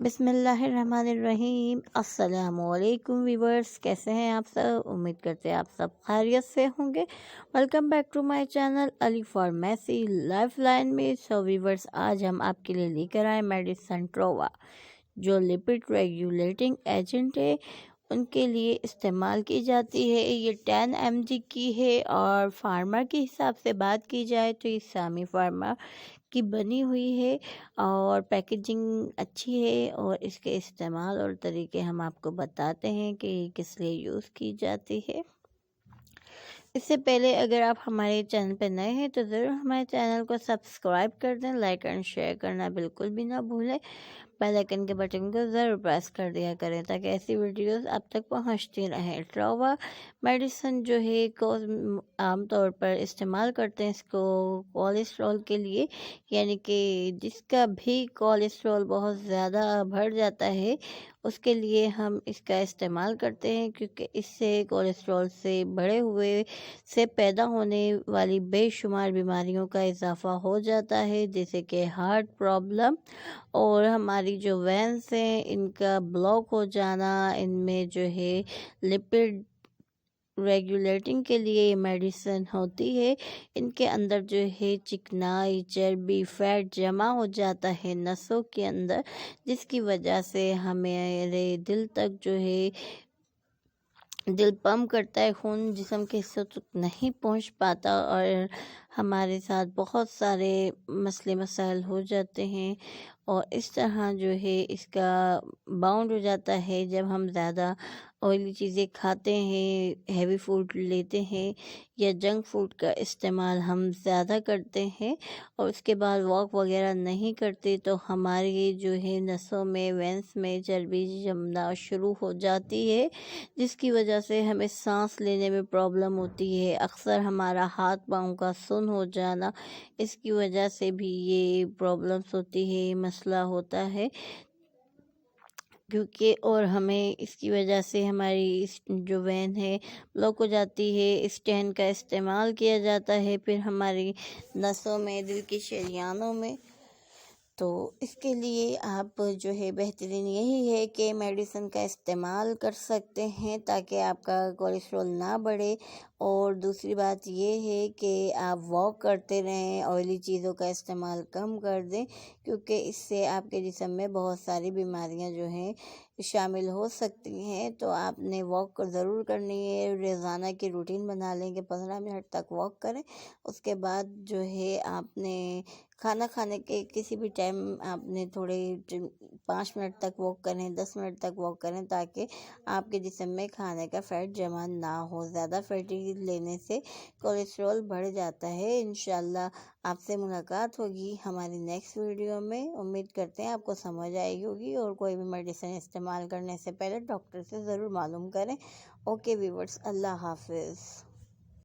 बिस्मिल्लाहिर्रहमानिर्रहीम। अस्सलामुअलैकुम वीवर्स, कैसे हैं आप सब? उम्मीद करते हैं आप सब खैरियत से होंगे। Welcome back to my channel Ali pharmacy life line में। सो वीवर्स, आज हम आपके लिए लेकर आए मेडिसिन ट्रोवा, जो लिपिड रेगुलेटिंग एजेंट है उनके लिए इस्तेमाल की जाती है। ये 10 mg की है और फार्मा के हिसाब से बात की जाए तो ये सामी फार्मा की बनी हुई है और पैकेजिंग अच्छी है। और इसके इस्तेमाल और तरीके हम आपको बताते हैं कि किस लिए यूज़ की जाती है। इससे पहले अगर आप हमारे चैनल पर नए हैं तो ज़रूर हमारे चैनल को सब्सक्राइब कर दें, लाइक एंड शेयर करना बिल्कुल भी ना भूलें। बेल आइकन के बटन को ज़रूर प्रेस कर दिया करें ताकि ऐसी वीडियोस आप तक पहुंचती रहें। ट्रोवा मेडिसिन जो है को आमतौर पर इस्तेमाल करते हैं इसको कोलेस्ट्रॉल के लिए, यानी कि जिसका भी कोलेस्ट्रॉल बहुत ज़्यादा बढ़ जाता है उसके लिए हम इसका इस्तेमाल करते हैं, क्योंकि इससे कोलेस्ट्रॉल से बढ़े हुए से पैदा होने वाली बेशुमार बीमारियों का इजाफ़ा हो जाता है, जैसे कि हार्ट प्रॉब्लम और हमारी जो वेंस हैं इनका ब्लॉक हो जाना। इनमें जो है लिपिड रेगुलेटिंग के लिए ये मेडिसिन होती है। इनके अंदर जो है चिकनाई, चर्बी, फैट जमा हो जाता है नसों के अंदर, जिसकी वजह से हमारे दिल तक जो है दिल पंप करता है, खून जिस्म के हिस्सों तक नहीं पहुंच पाता और हमारे साथ बहुत सारे मसले मसाइल हो जाते हैं। और इस तरह जो है इसका बाउंड हो जाता है जब हम ज़्यादा ऑयली चीज़ें खाते हैं, हैवी फूड लेते हैं या जंक फूड का इस्तेमाल हम ज़्यादा करते हैं और उसके बाद वॉक वगैरह नहीं करते, तो हमारी जो है नसों में, वेंस में चर्बी जमना शुरू हो जाती है, जिसकी वजह से हमें सांस लेने में प्रॉब्लम होती है। अक्सर हमारा हाथ पाँव का सुन्न हो जाना, इसकी वजह से भी ये प्रॉब्लम्स होती है, मसला होता है, क्योंकि और हमें इसकी वजह से हमारी जो वेन है ब्लॉक हो जाती है। स्टेन का इस्तेमाल किया जाता है फिर हमारी नसों में, दिल की शरियानों में। तो इसके लिए आप जो है बेहतरीन यही है कि मेडिसिन का इस्तेमाल कर सकते हैं ताकि आपका कोलेस्ट्रॉल ना बढ़े। और दूसरी बात ये है कि आप वॉक करते रहें, ऑयली चीज़ों का इस्तेमाल कम कर दें, क्योंकि इससे आपके जिस्म में बहुत सारी बीमारियां जो हैं शामिल हो सकती हैं। तो आपने वॉक ज़रूर करनी है, रोज़ाना की रूटीन बना लें कि 15 मिनट तक वॉक करें। उसके बाद जो है आपने खाना खाने के किसी भी टाइम आपने थोड़े 5 मिनट तक वॉक करें, 10 मिनट तक वॉक करें, ताकि आपके जिस्म में खाने का फ़ैट जमा ना हो। ज़्यादा फैटी लेने से कोलेस्ट्रॉल बढ़ जाता है। इंशाल्लाह आपसे मुलाकात होगी हमारी नेक्स्ट वीडियो में। उम्मीद करते हैं आपको समझ आई होगी और कोई भी मेडिसिन इस्तेमाल करने से पहले डॉक्टर से ज़रूर मालूम करें। ओके व्यूअर्स, अल्लाह हाफिज़।